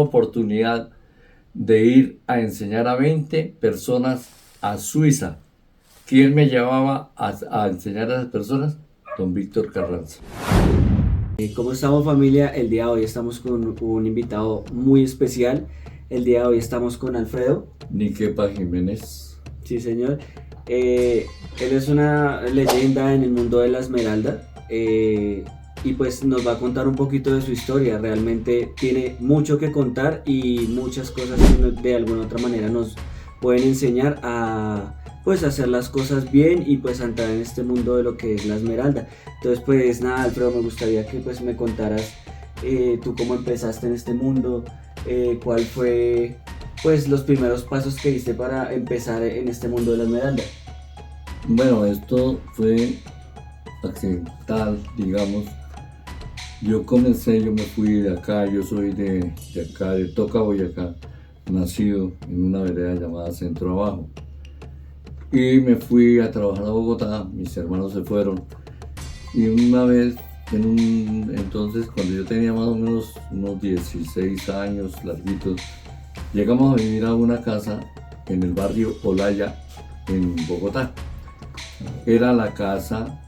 Oportunidad de ir a enseñar a 20 personas a Suiza. ¿Quién me llevaba a enseñar a esas personas? Don Víctor Carranza. ¿Cómo estamos, familia? El día de hoy estamos con un invitado muy especial. El día de hoy estamos con Alfredo. Niquepa Jiménez. Sí, señor. Eh, Él es una leyenda en el mundo de la esmeralda, y pues nos va a contar un poquito de su historia. Realmente tiene mucho que contar y muchas cosas que de alguna u otra manera nos pueden enseñar a pues hacer las cosas bien y pues a entrar en este mundo de lo que es la esmeralda. Entonces pues nada, Alfredo, me gustaría que pues me contaras tú cómo empezaste en este mundo, cuál fue pues los primeros pasos que diste para empezar en este mundo de la esmeralda. Bueno, esto fue accidental, digamos. Yo me fui de acá, yo soy de acá, de Toca, Boyacá, nacido en una vereda llamada Centro Abajo. Y me fui a trabajar a Bogotá, mis hermanos se fueron. Y una vez, entonces, cuando yo tenía más o menos unos 16 años, larguitos, llegamos a vivir a una casa en el barrio Olaya, en Bogotá. Era la casa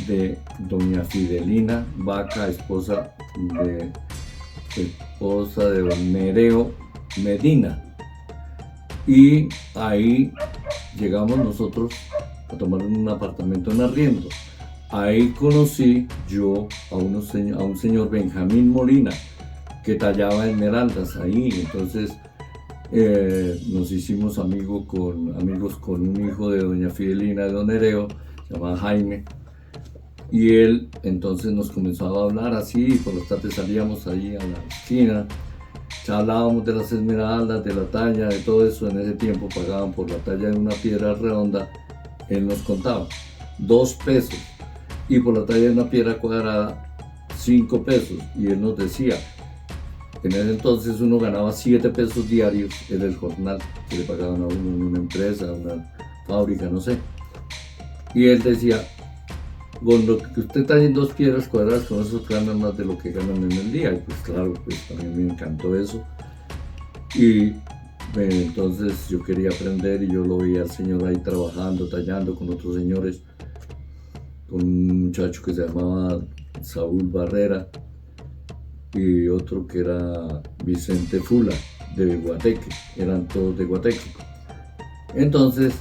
de doña Fidelina Vaca, esposa de don Nereo Medina. Y ahí llegamos nosotros a tomar un apartamento en arriendo. Ahí conocí yo a un señor Benjamín Molina, que tallaba esmeraldas ahí. Entonces nos hicimos amigos con un hijo de doña Fidelina de don Nereo, se llamaba Jaime. Y él entonces nos comenzaba a hablar así, y por las tardes salíamos ahí a la esquina, charlábamos de las esmeraldas, de la talla, de todo eso. En ese tiempo pagaban por la talla de una piedra redonda, él nos contaba, 2 pesos, y por la talla de una piedra cuadrada, 5 pesos, y él nos decía, en ese entonces uno ganaba 7 pesos diarios en el jornal que le pagaban a uno en una empresa, una fábrica, no sé, y él decía, con lo que usted está en 2 piedras cuadradas, con eso ganan más de lo que ganan en el día. Y pues claro, pues a mí me encantó eso. Y entonces yo quería aprender, y yo lo veía al señor ahí trabajando, tallando con otros señores, con un muchacho que se llamaba Saúl Barrera y otro que era Vicente Fula, de Guateque, eran todos de Guateque. Entonces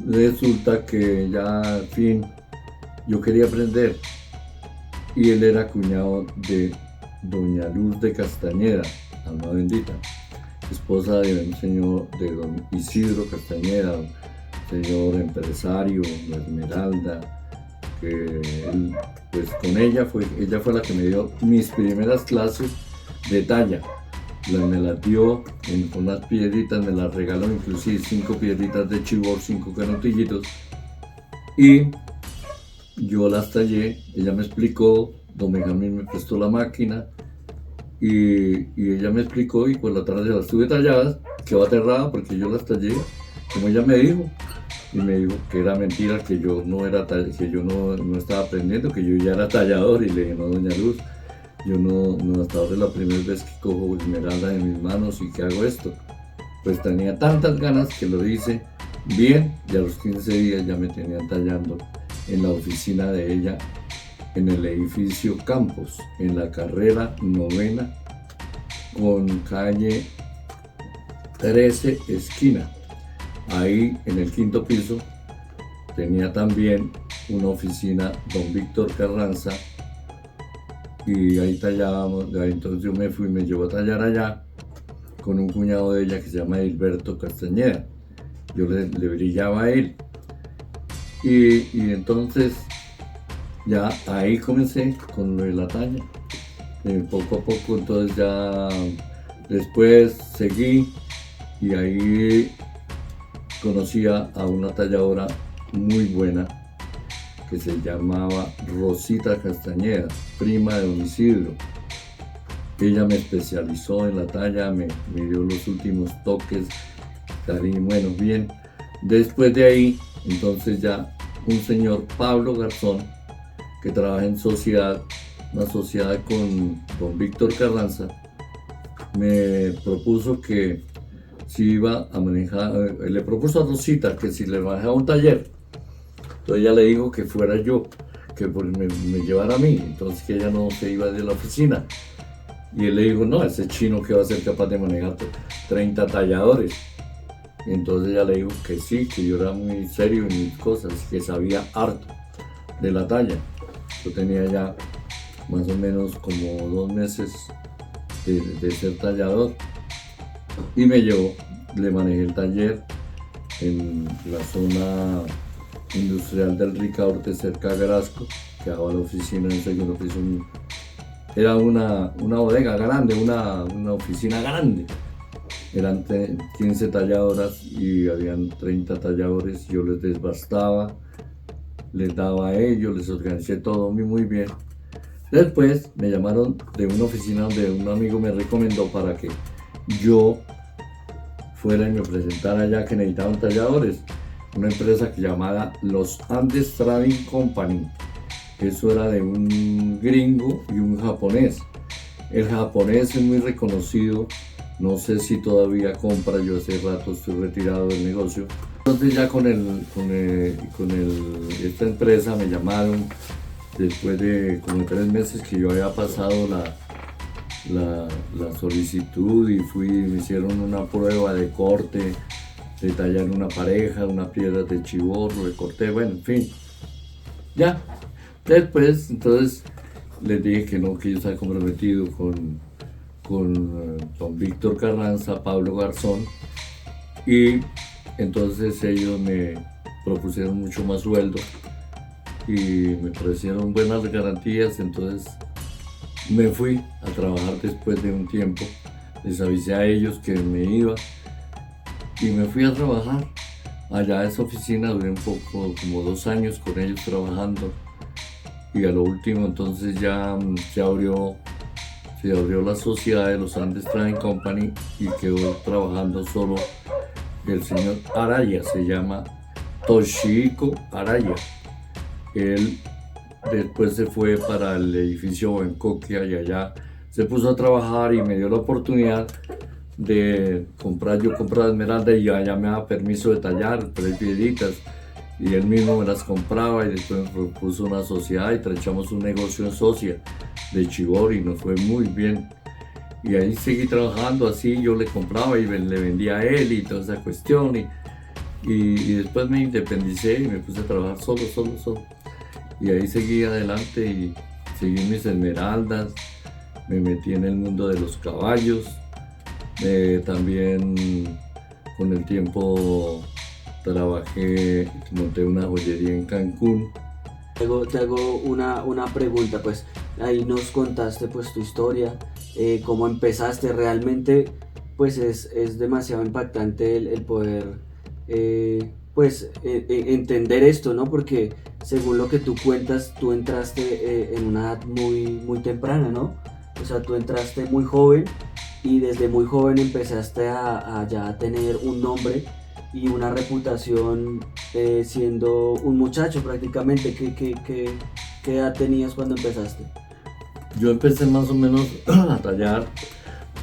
resulta que ya al fin yo quería aprender, y él era cuñado de doña Luz de Castañeda, alma bendita, esposa de un señor, de don Isidro Castañeda, señor empresario, la Esmeralda, que él, pues con ella fue la que me dio mis primeras clases de talla. Me las dio con unas piedritas, me las regaló, inclusive 5 piedritas de chibor, 5 canotillitos, y yo las tallé. Ella me explicó, don Benjamín me prestó la máquina, y ella me explicó, y por la tarde las tuve talladas. Quedó aterrada porque yo las tallé como ella me dijo, y me dijo que era mentira, que yo no estaba aprendiendo, que yo ya era tallador. Y le dije, no, doña Luz, yo no, hasta ahora es la primera vez que cojo esmeralda en mis manos y que hago esto. Pues tenía tantas ganas que lo hice bien, y a los 15 días ya me tenían tallando en la oficina de ella, en el edificio Campos, en la carrera 9, con calle 13 esquina. Ahí en el 5.º piso tenía también una oficina don Víctor Carranza, y ahí tallábamos. Entonces yo me fui, me llevó a tallar allá con un cuñado de ella que se llama Hilberto Castañeda. Yo le brillaba a él. Y entonces ya ahí comencé con lo de la talla. Poco a poco, entonces ya después seguí, y ahí conocí a una talladora muy buena que se llamaba Rosita Castañeda, prima de don Isidro. Ella me especializó en la talla, me dio los últimos toques, bueno, bien. Después de ahí, entonces ya un señor Pablo Garzón, que trabaja en sociedad, una sociedad con don Víctor Carranza, me propuso que si iba a manejar, le propuso a Rosita que si le manejaba un taller, entonces ella le dijo que fuera yo, que pues me llevara a mí, entonces que ella no se iba de la oficina. Y él le dijo, no, ese chino que va a ser capaz de manejar 30 talladores. Y entonces ella le dijo que sí, que yo era muy serio en mis cosas, que sabía harto de la talla. Yo tenía ya más o menos como 2 meses de ser tallador. Y me llevó, le manejé el taller en la zona industrial del Ricaurte, cerca de Grasco, que daba la oficina en el segundo piso. Era una bodega grande, una oficina grande. Eran 15 talladoras y habían 30 talladores. Yo les desbastaba, les daba a ellos, les organicé todo muy bien. Después me llamaron de una oficina donde un amigo me recomendó para que yo fuera y me presentara allá, que necesitaban talladores. Una empresa que llamada Los Andes Trading Company. Eso era de un gringo y un japonés. El japonés es muy reconocido, no sé si todavía compra, yo hace rato estoy retirado del negocio. Entonces ya con esta empresa me llamaron después de como 3 meses que yo había pasado la solicitud y me hicieron una prueba de corte, de tallar una pareja, una piedra de chiborro, de corte, bueno, en fin. Ya, después entonces les dije que no, que yo estaba comprometido con Víctor Carranza, Pablo Garzón, y entonces ellos me propusieron mucho más sueldo y me ofrecieron buenas garantías, entonces me fui a trabajar después de un tiempo, les avisé a ellos que me iba y me fui a trabajar allá a esa oficina, duré un poco, como 2 años con ellos trabajando y a lo último entonces ya se abrió la sociedad de Los Andes Trading Company y quedó trabajando solo el señor Araya, se llama Toshihiko Araya. Él después se fue para el edificio Bencoquia y allá se puso a trabajar y me dio la oportunidad de comprar, yo compraba esmeralda y allá me daba permiso de tallar 3 piedritas y él mismo me las compraba y después me propuso una sociedad y echamos un negocio en socia de chibor y nos fue muy bien. Y ahí seguí trabajando así, yo le compraba y le vendía a él y toda esa cuestión y después me independicé y me puse a trabajar solo. Y ahí seguí adelante y seguí mis esmeraldas, me metí en el mundo de los caballos, también con el tiempo trabajé, monté una joyería en Cancún. Te hago una pregunta, pues ahí nos contaste pues tu historia, cómo empezaste realmente, pues es demasiado impactante el poder entender esto, ¿no? Porque según lo que tú cuentas, tú entraste en una edad muy temprana, ¿no? O sea, tú entraste muy joven y desde muy joven empezaste a ya tener un nombre y una reputación siendo un muchacho prácticamente. ¿Qué edad tenías cuando empezaste? Yo empecé más o menos a tallar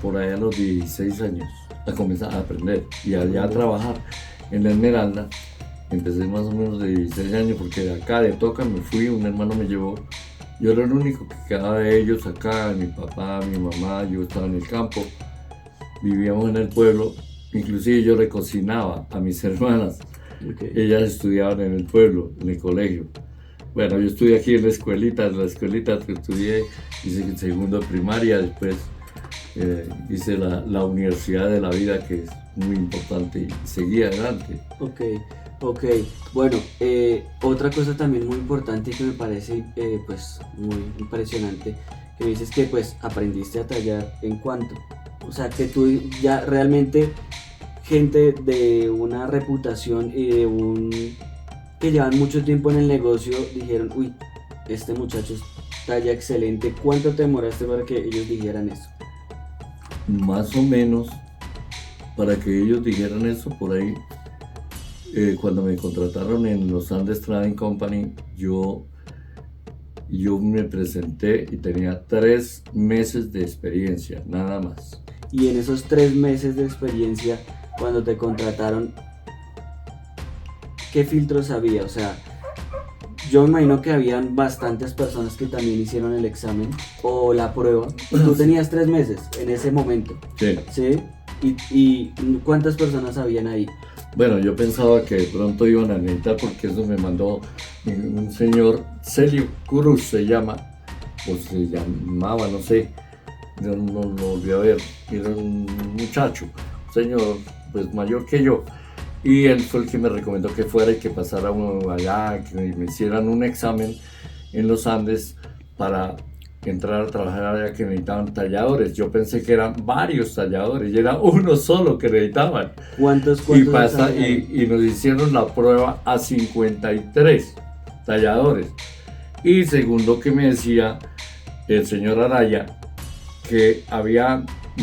por ahí a los 16 años, a comenzar a aprender y allá a trabajar en la Esmeralda. Empecé más o menos de 16 años porque de acá de Toca me fui, un hermano me llevó. Yo era el único que quedaba de ellos acá, mi papá, mi mamá, yo estaba en el campo, vivíamos en el pueblo, inclusive yo le cocinaba a mis hermanas, ellas estudiaban en el pueblo, en el colegio. Bueno, yo estudié aquí en la escuelita que estudié, hice el segundo de primaria, después hice la universidad de la vida, que es muy importante, y seguí adelante. Ok, bueno, otra cosa también muy importante que me parece pues muy impresionante, que me dices que pues aprendiste a tallar en cuánto, o sea que tú ya realmente gente de una reputación y que llevan mucho tiempo en el negocio dijeron, uy, este muchacho talla excelente. ¿Cuánto te demoraste para que ellos dijeran eso? Más o menos, para que ellos dijeran eso por ahí, cuando me contrataron en Los Andes Trading Company, yo me presenté y tenía 3 meses de experiencia, nada más. Y en esos 3 meses de experiencia, cuando te contrataron, ¿qué filtros había? O sea, yo me imagino que habían bastantes personas que también hicieron el examen o la prueba. Tú tenías 3 meses en ese momento, Sí. ¿sí? ¿Y cuántas personas habían ahí? Bueno, yo pensaba que de pronto iban a necesitar, porque eso me mandó un señor, Celio Cruz se llama, o se llamaba, no sé, yo no lo volví a ver, era un muchacho, un señor pues mayor que yo, y él fue el que me recomendó que fuera y que pasara uno allá, que me hicieran un examen en los Andes para entrar a trabajar allá, que necesitaban talladores. Yo pensé que eran varios talladores y era uno solo que necesitaban. ¿Cuántos Y nos hicieron la prueba a 53 talladores. Y según lo que me decía el señor Araya, que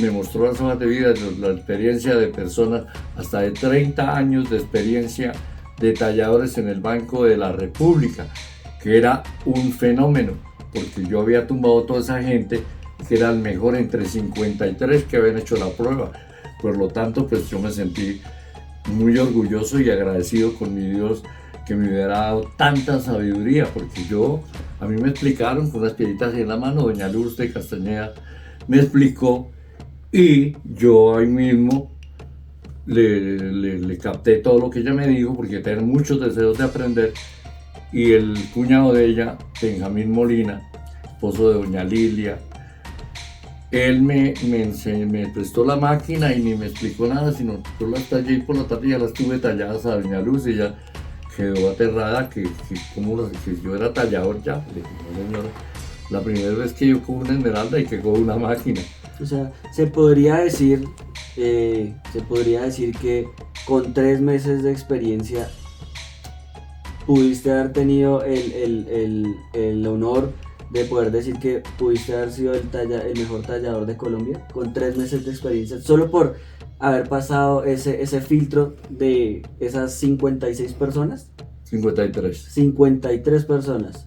me mostró las hojas de vida, la experiencia de personas hasta de 30 años de experiencia de talladores en el Banco de la República, que era un fenómeno, porque yo había tumbado a toda esa gente, que era el mejor entre 53 que habían hecho la prueba. Por lo tanto, pues yo me sentí muy orgulloso y agradecido con mi Dios, que me hubiera dado tanta sabiduría, porque a mí me explicaron con unas piedritas en la mano, doña Lourdes de Castañeda me explicó, y yo ahí mismo le capté todo lo que ella me dijo, porque tenía muchos deseos de aprender. Y el cuñado de ella, Benjamín Molina, esposo de doña Lilia, él me prestó la máquina y ni me explicó nada, sino yo las tallé, y por la tarde ya las tuve talladas a doña Luz, y ella quedó aterrada que yo era tallador ya. Le dije, no señora, la primera vez que yo cojo una esmeralda y que cojo una máquina. O sea, se podría decir que con 3 meses de experiencia pudiste haber tenido el honor de poder decir que pudiste haber sido el mejor tallador de Colombia con 3 meses de experiencia, solo por haber pasado ese filtro de esas 56 personas. 53. 53 personas.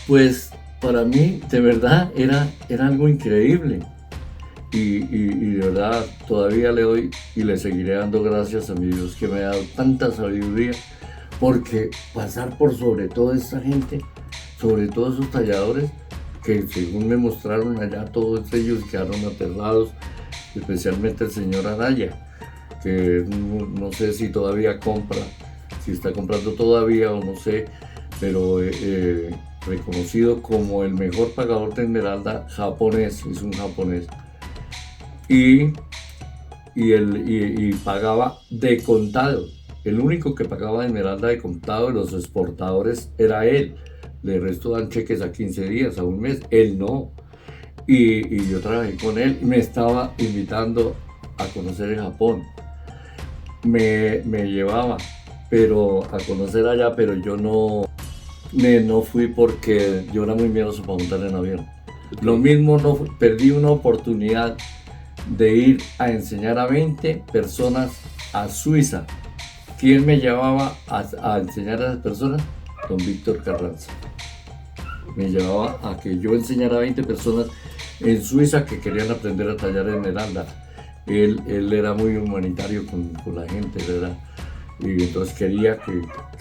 Pues para mí, de verdad, era algo increíble. Y de verdad, todavía le doy y le seguiré dando gracias a mi Dios, que me ha dado tanta sabiduría, porque pasar por sobre toda esta gente, sobre todos esos talladores, que según me mostraron allá, todos ellos quedaron aterrados, especialmente el señor Araya, que no sé si todavía compra, si está comprando todavía o no sé, pero reconocido como el mejor pagador de esmeralda japonés, es un japonés, y pagaba de contado. El único que pagaba esmeralda de contado de los exportadores era él. El resto dan cheques a 15 días, a un mes, él no. Y yo trabajé con él y me estaba invitando a conocer el Japón. Me llevaba a conocer allá, pero yo no fui, porque yo era muy miedoso para montar en avión. Lo mismo, perdí una oportunidad de ir a enseñar a 20 personas a Suiza. ¿Quién me llevaba a enseñar a esas personas? Don Víctor Carranza. Me llevaba a que yo enseñara a 20 personas en Suiza que querían aprender a tallar esmeralda. Él era muy humanitario con la gente, ¿verdad? Y entonces quería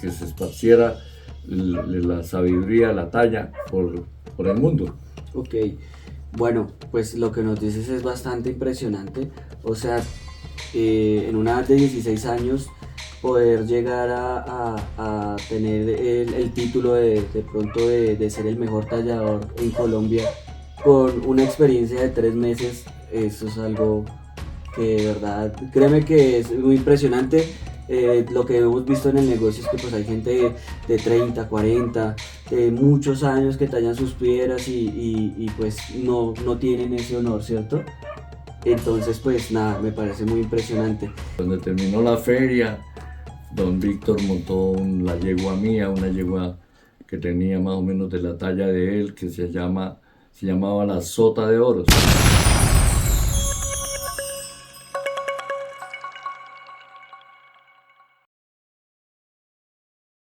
que se esparciera la sabiduría, la talla por el mundo. Ok, bueno, pues lo que nos dices es bastante impresionante. O sea, en una edad de 16 años poder llegar a tener el título de pronto de ser el mejor tallador en Colombia con una experiencia de 3 meses, eso es algo que de verdad, créeme que es muy impresionante. Lo que hemos visto en el negocio es que pues hay gente de 30, 40, de muchos años que tallan sus piedras y pues no tienen ese honor, ¿cierto? Entonces pues nada, me parece muy impresionante. Cuando terminó la feria, don Víctor montó la yegua mía, una yegua que tenía más o menos de la talla de él, que se llamaba la Sota de Oros.